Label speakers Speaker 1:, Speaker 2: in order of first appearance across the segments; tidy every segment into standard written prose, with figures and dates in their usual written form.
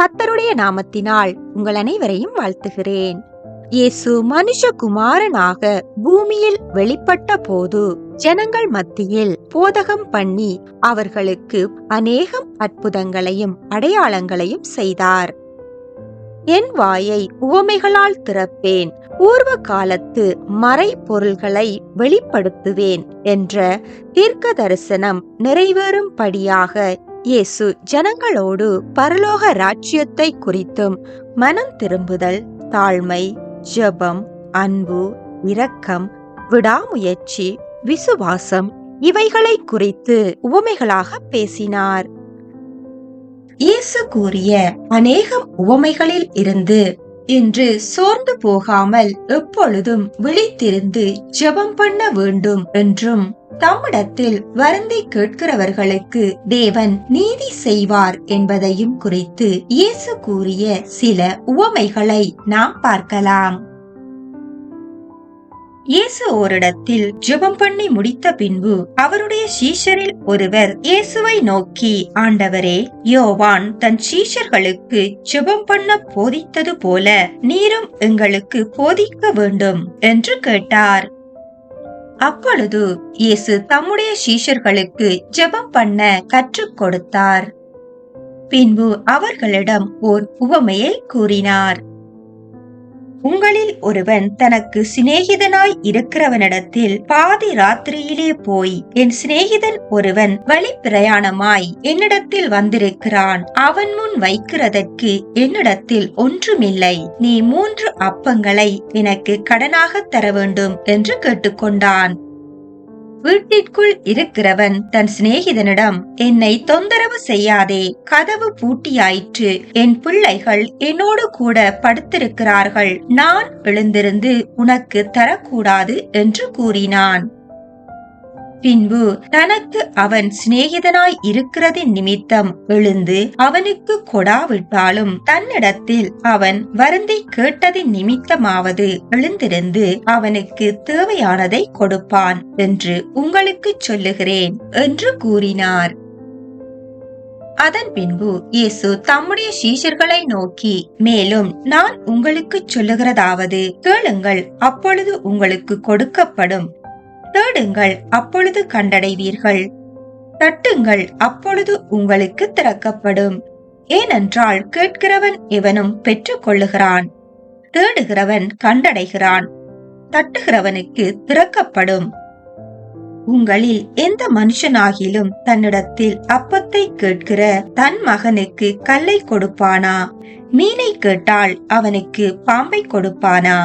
Speaker 1: கர்த்தருடைய நாமத்தினால் உங்கள் அனைவரையும் வாழ்த்துகிறேன். இயேசு மனுஷகுமாரனாக பூமியில் வெளிப்பட்ட போது ஜனங்கள் மத்தியில் போதகம் பண்ணி அவர்களுக்கு அநேகம் அற்புதங்களையும் அடையாளங்களையும் செய்தார். என் வாயை உவமைகளால் திறப்பேன், பூர்வ காலத்து மறைபொருள்களை வெளிப்படுத்துவேன் என்ற தீர்க்க தரிசனம் நிறைவேறும்படியாக இயேசு ஜனங்களோடு பரலோக ராஜ்யத்தை குறித்தும் மனம் திரும்புதல், தாழ்மை, ஜெபம், அன்பு, இரக்கம், விடாமுயற்சி, விசுவாசம் இவைகளை குறித்து உவமைகளாக பேசினார். இயேசு கூறிய அநேகம் உவமைகளில் இருந்து இன்று சோர்ந்து போகாமல் எப்பொழுதும் விழித்திருந்து ஜெபம் பண்ண வேண்டும் என்றும், தம்மிடத்தில் வருந்தி கேட்கிறவர்களுக்கு தேவன் நீதி செய்வார் என்பதையும் குறித்து இயேசு கூறிய சில உவமைகளை நாம் பார்க்கலாம். இயேசு ஓரிடத்தில் ஜெபம் பண்ணி முடித்த பின்பு அவருடைய சீஷரில் ஒருவர் இயேசுவை நோக்கி, ஆண்டவரே, யோவான் தன் சீஷர்களுக்கு ஜெபம் பண்ண போதித்தது போல நீரும் எங்களுக்கு போதிக்க வேண்டும் என்று கேட்டார். அப்பொழுது இயேசு தம்முடைய சீஷர்களுக்கு ஜெபம் பண்ண கற்றுக் கொடுத்தார். பின்பு அவர்களிடம் ஓர் உவமையை கூறினார். உங்களில் ஒருவன் தனக்கு சிநேகிதனாய் இருக்கிறவனிடத்தில் பாதி ராத்திரியிலே போய், என் சிநேகிதன் ஒருவன் வழி பிரயாணமாய் என்னிடத்தில் வந்திருக்கிறான், அவன் முன் வைக்கிறதற்கு என்னிடத்தில் ஒன்றுமில்லை, நீ 3 அப்பங்களை எனக்கு கடனாக தர வேண்டும் என்று கேட்டுக்கொண்டான். வீட்டிற்குள் இருக்கிறவன் தன் சிநேகிதனிடம், என்னை தொந்தரவு செய்யாதே, கதவு பூட்டியாயிற்று, என் பிள்ளைகள் என்னோடு கூட படுத்திருக்கிறார்கள், நான் எழுந்திருந்து உனக்கு தரக்கூடாது என்று கூறினான். பின்பு தனக்கு அவன் சிநேகிதனாய் இருக்கிறதின் நிமித்தம் எழுந்து அவனுக்கு கொடாவிட்டாலும் தன்னிடத்தில் அவன் வருந்தி கேட்டதின் நிமித்தமாவது எழுந்திருந்து அவனுக்கு தேவையானதை கொடுப்பான் என்று உங்களுக்கு சொல்லுகிறேன் என்று கூறினார். அதன் பின்பு இயேசு தம்முடைய சீஷர்களை நோக்கி, மேலும் நான் உங்களுக்கு சொல்லுகிறதாவது, கேளுங்கள், அப்பொழுது உங்களுக்கு கொடுக்கப்படும், தேடுங்கள், அப்பொழுது கண்டடைவீர்கள், தட்டுங்கள், அப்பொழுது உங்களுக்கு திறக்கப்படும். ஏனென்றால் கேட்கிறவன் எவனும் பெற்றுக் கொள்ளுகிறான், தேடுகிறவன் கண்டடைகிறான், தட்டுகிறவனுக்கு திறக்கப்படும். உங்களில் எந்த மனுஷனாகிலும் தன்னிடத்தில் அப்பத்தை கேட்கிற தன் மகனுக்கு கல்லை கொடுப்பானா? மீனை கேட்டால் அவனுக்கு பாம்பை கொடுப்பானா?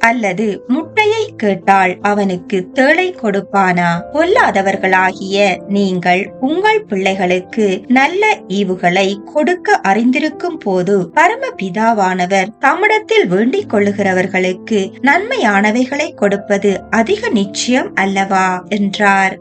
Speaker 1: அல்லது முட்டையை கேட்டால் அவனுக்கு தேளை கொடுப்பானா? பொல்லாதவர்களாகிய நீங்கள் உங்கள் பிள்ளைகளுக்கு நல்ல ஈவுகளை கொடுக்க அறிந்திருக்கும் போது பரமபிதாவானவர் தம்மிடத்தில் வேண்டிக் கொள்ளுகிறவர்களுக்கு நன்மையானவைகளை கொடுப்பது அதிக நிச்சயம் அல்லவா என்றார்.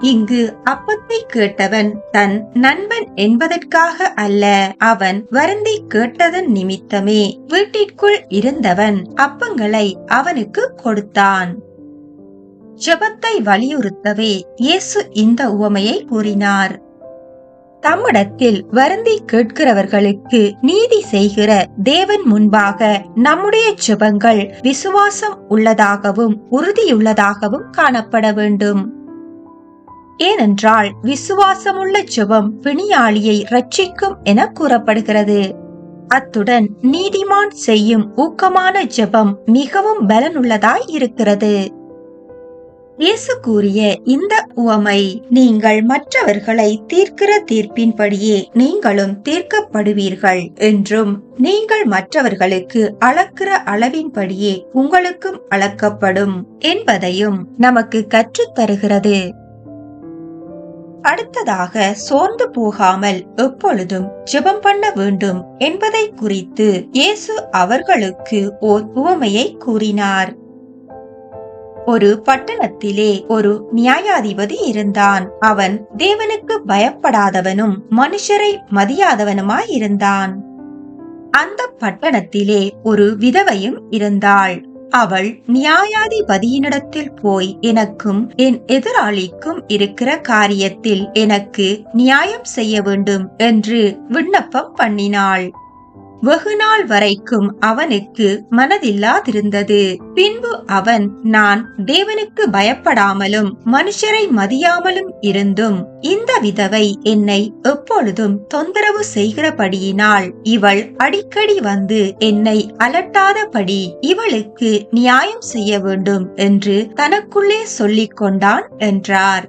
Speaker 1: இங்கு அப்பத்தை கேட்டவன் தன் நண்பன் என்பதற்காக அல்ல, அவன் வருந்தி கேட்டதன் நிமித்தமே வீட்டிற்குள் இருந்தவன் அப்பங்களை அவனுக்கு கொடுத்தான். ஜெபத்தை வலியுறுத்தவே இயேசு இந்த உவமையை கூறினார். தம்மிடத்தில் வருந்தி கேட்கிறவர்களுக்கு நீதி செய்கிற தேவன் முன்பாக நம்முடைய ஜெபங்கள் விசுவாசம் உள்ளதாகவும் உறுதியுள்ளதாகவும் காணப்பட வேண்டும். ஏனென்றால் விசுவாசமுள்ள ஜெபம் பிணியாளியை ரட்சிக்கும் என கூறப்படுகிறது. அத்துடன் நீதிமான் செய்யும் ஊக்கமான ஜெபம் மிகவும் பலனுள்ளதாய் இருக்கிறது. இயேசு கூறிய இந்த உவமை, நீங்கள் மற்றவர்களை தீர்க்கிற தீர்ப்பின்படியே நீங்களும் தீர்க்கப்படுவீர்கள் என்றும், நீங்கள் மற்றவர்களுக்கு அளக்கிற அளவின்படியே உங்களுக்கும் அளக்கப்படும் என்பதையும் நமக்கு கற்றுத் தருகிறது. அடுத்ததாக, சோர்ந்து போகாமல் எப்பொழுதும் ஜெபம் பண்ண வேண்டும் என்பதை குறித்து இயேசு அவர்களுக்கு ஓர் உவமையை கூறினார். ஒரு பட்டணத்திலே ஒரு நியாயாதிபதி இருந்தான். அவன் தேவனுக்கு பயப்படாதவனும் மனுஷரை மதியாதவனுமாயிருந்தான். அந்த பட்டணத்திலே ஒரு விதவையும் இருந்தாள். அவள் நியாயாதிபதியினிடத்தில் போய், எனக்கும் என் எதிராளிக்கும் இருக்கிற காரியத்தில் எனக்கு நியாயம் செய்ய வேண்டும் என்று விண்ணப்பம் பண்ணினாள். வெகுநாள் வரைக்கும் அவனுக்கு மனதில்லாதிருந்தது. பின்பு அவன், நான் தேவனுக்கு பயப்படாமலும் மனுஷரை மதியாமலும் இருந்தும் இந்த விதவை என்னை எப்பொழுதும் தொந்தரவு செய்கிறபடியினால் இவள் அடிக்கடி வந்து என்னை அலட்டாதபடி இவளுக்கு நியாயம் செய்ய வேண்டும் என்று தனக்குள்ளே சொல்லிக் கொண்டான் என்றார்.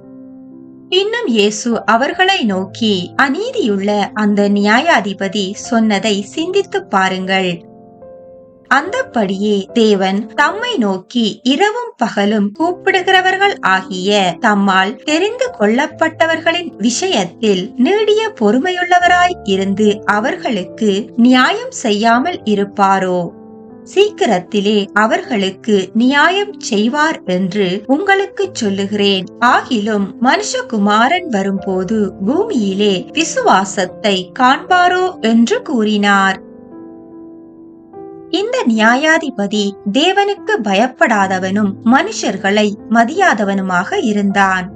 Speaker 1: இன்னும் இயேசு அவர்களை நோக்கி, அநீதியுள்ள அந்த நியாயாதிபதி சொன்னதை சிந்தித்துப் பாருங்கள். அந்தப்படியே தேவன் தம்மை நோக்கி இரவும் பகலும் கூப்பிடுகிறவர்கள் ஆகிய தம்மால் தெரிந்து கொள்ளப்பட்டவர்களின் விஷயத்தில் நீடிய பொறுமையுள்ளவராய் இருந்து அவர்களுக்கு நியாயம் செய்யாமல் இருப்பாரோ? சீக்கிரத்திலே அவர்களுக்கு நியாயம் செய்வார் என்று உங்களுக்கு சொல்லுகிறேன். ஆகிலும் மனுஷகுமாரன் வரும்போது பூமியிலே விசுவாசத்தை காண்பாரோ என்று கூறினார். இந்த நியாயாதிபதி தேவனுக்கு பயப்படாதவனும் மனுஷர்களை மதியாதவனுமாக இருந்தான்.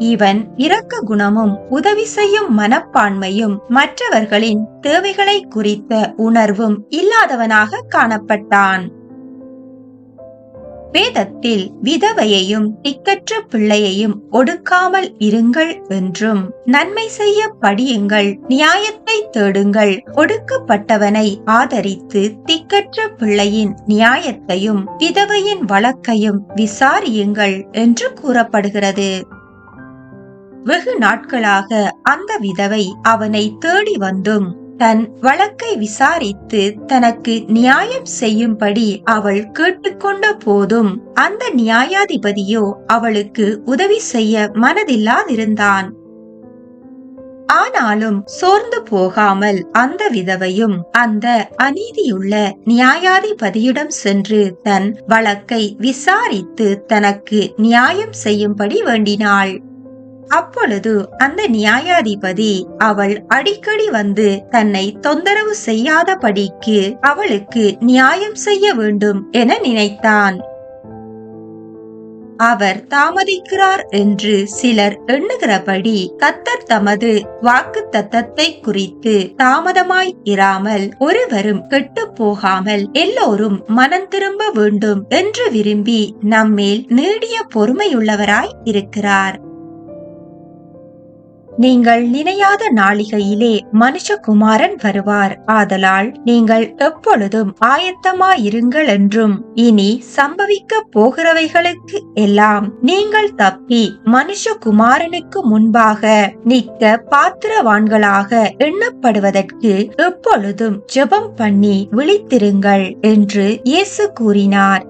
Speaker 1: இவன் இரக்க குணமும் உதவி செய்யும் மனப்பான்மையும் மற்றவர்களின் தேவைகளை குறித்த உணர்வும் இல்லாதவனாக காணப்பட்டான். வேதத்தில் விதவையையும் திக்கற்ற பிள்ளையையும் ஒடுக்காமல் இருங்கள் என்றும், நன்மை செய்ய படியுங்கள், நியாயத்தை தேடுங்கள், ஒடுக்கப்பட்டவனை ஆதரித்து திக்கற்ற பிள்ளையின் நியாயத்தையும் விதவையின் வழக்கையும் விசாரியுங்கள் என்று கூறப்படுகிறது. வெகு நாட்களாக அந்த விதவை அவனை தேடி வந்தும் தன் வழக்கை விசாரித்து தனக்கு நியாயம் செய்யும்படி அவள் கேட்டுக்கொண்ட போதும் அந்த நியாயாதிபதியோ அவளுக்கு உதவி செய்ய மனதில்லாதிருந்தான். ஆனாலும் சோர்ந்து போகாமல் அந்த விதவையும் அந்த அநீதியுள்ள நியாயாதிபதியிடம் சென்று தன் வழக்கை விசாரித்து தனக்கு நியாயம் செய்யும்படி வேண்டினாள். அப்பொழுது அந்த நியாயாதிபதி அவள் அடிக்கடி வந்து தன்னை தொந்தரவு செய்யாதபடிக்கு அவளுக்கு நியாயம் செய்ய வேண்டும் என நினைத்தான். அவர் தாமதிக்கிறார் என்று சிலர் எண்ணுகிறபடி கர்த்தர் தமது வாக்குத்தத்தத்தை குறித்து தாமதமாய் இராமல் ஒருவரும் கெட்டு போகாமல் எல்லோரும் மனம் திரும்ப வேண்டும் என்று விரும்பி நம்மேல் நீடிய பொறுமையுள்ளவராய் இருக்கிறார். நீங்கள் நினையாத நாளிகையிலே மனுஷகுமாரன் வருவார். ஆதலால் நீங்கள் எப்பொழுதும் ஆயத்தமாயிருங்கள் என்றும், இனி சம்பவிக்க போகிறவைகளுக்கு எல்லாம் நீங்கள் தப்பி மனுஷகுமாரனுக்கு முன்பாக நிற்க பாத்திரவான்களாக எண்ணப்படுவதற்கு எப்பொழுதும் ஜெபம் பண்ணி விழித்திருங்கள் என்று இயேசு கூறினார்.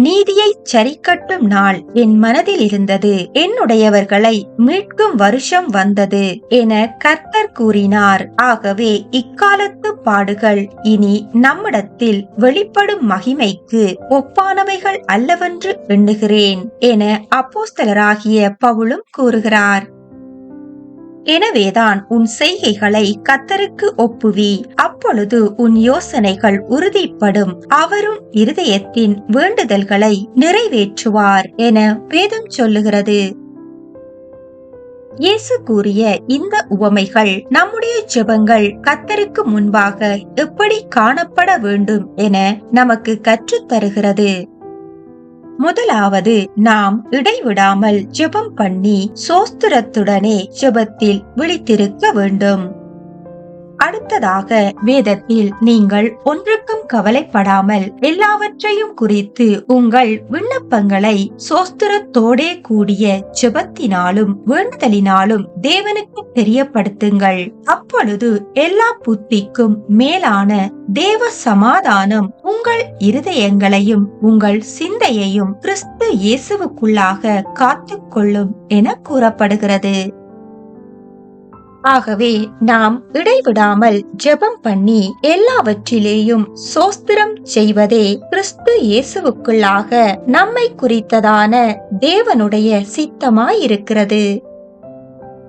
Speaker 1: நீதியை சரிக்கட்டும் நாள் என் மனதில் இருந்தது, என்னுடையவர்களை மீட்கும் வருஷம் வந்தது என கர்த்தர் கூறினார். ஆகவே இக்காலத்து பாடுகள் இனி நம்மிடத்தில் வெளிப்படும் மகிமைக்கு ஒப்பானவைகள் அல்லவென்று எண்ணுகிறேன் என அப்போஸ்தலராகிய பவுலும் கூறுகிறார். எனவேதான் உன் செய்கைகளை கர்த்தருக்கு ஒப்புவி, அப்பொழுது உன் யோசனைகள் உறுதிப்படும், அவரும் இருதயத்தின் வேண்டுதல்களை நிறைவேற்றுவார் என வேதம் சொல்லுகிறது. இயேசு கூறிய இந்த உவமைகள் நம்முடைய ஜெபங்கள் கர்த்தருக்கு முன்பாக எப்படி காணப்பட வேண்டும் என நமக்கு கற்றுத் தருகிறது. முதலாவது, நாம் இடைவிடாமல் ஜெபம் பண்ணி சோஸ்திரத்துடனே ஜெபத்தில் விழித்திருக்க வேண்டும். அடுத்ததாக, வேதத்தில் நீங்கள் ஒன்றுக்கும் கவலைப்படாமல் எல்லாவற்றையும் குறித்து உங்கள் விண்ணப்பங்களை சோஸ்திரத்தோடே கூடிய ஜெபத்தினாலும் வேண்டுதலினாலும் தேவனுக்கு தெரியப்படுத்துங்கள். அப்பொழுது எல்லா புத்திக்கும் மேலான தேவ சமாதானம் உங்கள் இருதயங்களையும் உங்கள் சிந்தையையும் கிறிஸ்து இயேசுவுக்குள்ளாக காத்துக்கொள்ளும் என கூறப்படுகிறது. ஆகவே நாம் இடைவிடாமல் ஜெபம் பண்ணி எல்லாவற்றிலேயும் சோஸ்திரம் செய்வதே கிறிஸ்து இயேசுவுக்குள்ளாக நம்மை குறித்ததான தேவனுடைய சித்தமாயிருக்கிறது.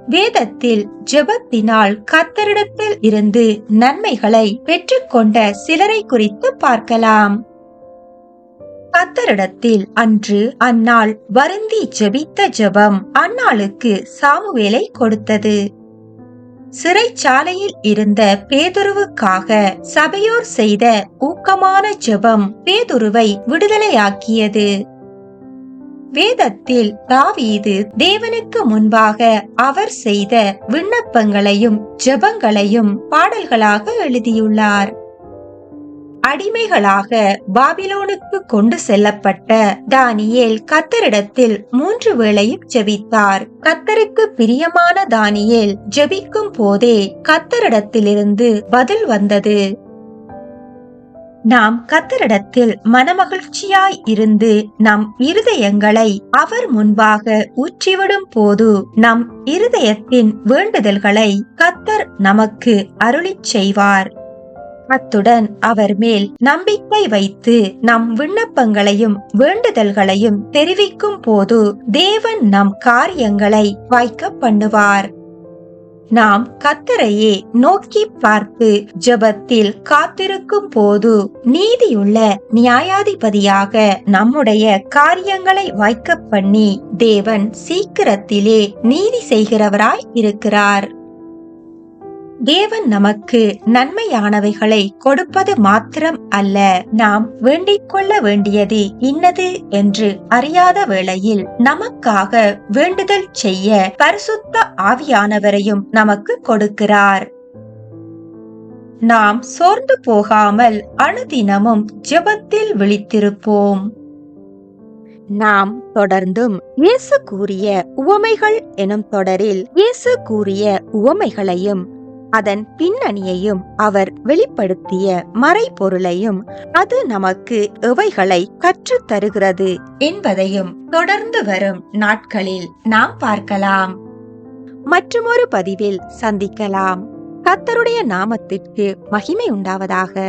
Speaker 1: வேதத்தில் ஜெபத்தினால் கர்த்தரிடத்தில் இருந்து நன்மைகளை பெற்றுக்கொண்ட சிலரை குறித்து பார்க்கலாம். கர்த்தரிடத்தில் அன்று அன்னாள் வருந்தி ஜெபித்த ஜெபம் அன்னாளுக்கு சாமுவேலை கொடுத்தது. சிறைச்சாலையில் இருந்த பேதுருவுக்காக சபையோர் செய்த ஊக்கமான ஜெபம் பேதுருவை விடுதலையாக்கியது. வேதத்தில் தாவீது தேவனுக்கு முன்பாக அவர் செய்த விண்ணப்பங்களையும் ஜெபங்களையும் பாடல்களாக எழுதியுள்ளார். அடிமைகளாக பாபிலோனுக்கு கொண்டு செல்லப்பட்ட தானியேல் கர்த்தரிடத்தில் 3 வேளையும் ஜெபித்தார். கர்த்தருக்கு பிரியமான தானியேல் ஜெபிக்கும் போதே கர்த்தரிடத்திலிருந்து பதில் வந்தது. நாம் கர்த்தரிடத்தில் மனமகிழ்ச்சியாய் இருந்து நம் இருதயங்களை அவர் முன்பாக ஊற்றிவிடும் போது நம் இருதயத்தின் வேண்டுதல்களை கர்த்தர் நமக்கு அருளிச் செய்வார். அத்துடன் அவர் மேல் நம்பிக்கை வைத்து நம் விண்ணப்பங்களையும் வேண்டுதல்களையும் தெரிவிக்கும் போது தேவன் நம் காரியங்களை வாய்க்க பண்ணுவார். நாம் கர்த்தரையே நோக்கி பார்த்து ஜெபத்தில் காத்திருக்கும் போது நீதியுள்ள நியாயாதிபதியாக நம்முடைய காரியங்களை வாய்க்க பண்ணி தேவன் சீக்கிரத்திலே நீதி செய்கிறவராய் இருக்கிறார். தேவன் நமக்கு நன்மையானவைகளை கொடுப்பது மாத்திரம் அல்ல, நாம் வேண்டிக் கொள்ள வேண்டியது இன்னது என்று அறியாத வேளையில் நமக்காக வேண்டுதல் செய்ய பரிசுத்த ஆவியானவரையும் நமக்கு கொடுக்கிறார். நாம் சோர்ந்து போகாமல் அனுதினமும் ஜெபத்தில் விழித்திருப்போம். நாம் தொடர்ந்தும் இயேசு கூறிய உவமைகள் எனும் தொடரில் இயேசு கூறிய உவமைகளையும் அதன் பின்னணியையும் அவர் வெளிப்படுத்திய மறைபொருளையும் அது நமக்கு எவைகளை கற்றுத் தருகிறது என்பதையும் தொடர்ந்து வரும் நாட்களில் நாம் பார்க்கலாம். மற்றுமொரு பதிவில் சந்திக்கலாம். கர்த்தருடைய நாமத்திற்கு மகிமை உண்டாவதாக.